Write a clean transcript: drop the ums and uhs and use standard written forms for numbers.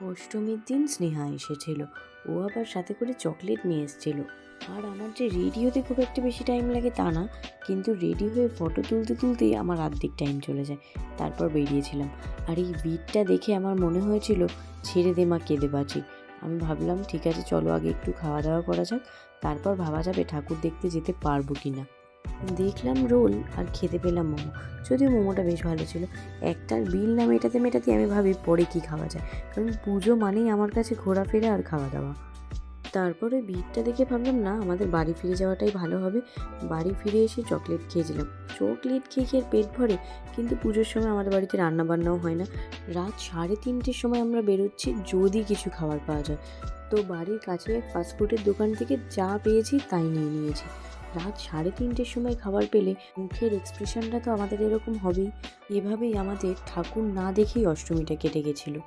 অষ্টমীর দিন স্নেহা এসেছিল। ও আবার সাথে করে চকলেট নিয়ে এসেছিল। আর আমার যে রেডি হতে খুব একটা বেশি টাইম লাগে তা না, কিন্তু রেডি হয়ে ফটো তুলতে তুলতেই আমার অর্ধেক টাইম চলে যায়। তারপর বেরিয়েছিলাম। আর এই ভিড়টা দেখে আমার মনে হয়েছিল ছেড়ে দে মা, কেঁদে বাঁচি। আমি ভাবলাম ঠিক আছে, চলো আগে একটু খাওয়া দাওয়া করা যাক, তারপর ভাবা যাবে ঠাকুর দেখতে যেতে পারবো কি না। দেখলাম রোল আর খেতে পেলাম মোমো। যদিও মোমোটা বেশ ভালো ছিল। একটার বিল না মেটাতে মেটাতে আমি ভাবি পরে কি খাওয়া যায়, কারণ পুজো মানেই আমার কাছে ঘোরাফেরা আর খাওয়া দাওয়া। তারপরে ভিড়টা দেখে ভাবলাম না, আমাদের বাড়ি ফিরে যাওয়াটাই ভালো হবে। বাড়ি ফিরে এসে চকলেট খেয়েছিলাম। চকলেট খেয়ে খেয়ে পেট ভরে, কিন্তু পুজোর সময় আমাদের বাড়িতে রান্না বান্নাও হয় না। রাত 3:30-র সময় আমরা বেরোচ্ছি, যদি কিছু খাবার পাওয়া যায়। তো বাড়ির কাছে এক ফাস্টফুডের দোকান থেকে যা পেয়েছি তাই নিয়ে নিয়েছি। রাত 3:30-র সময় খাবার পেলে মুখের এক্সপ্রেশনটা তো আমাদের এরকম হবেই। এভাবেই আমাদের ঠাকুর না দেখেই অষ্টমীটা কেটে গেছিলো।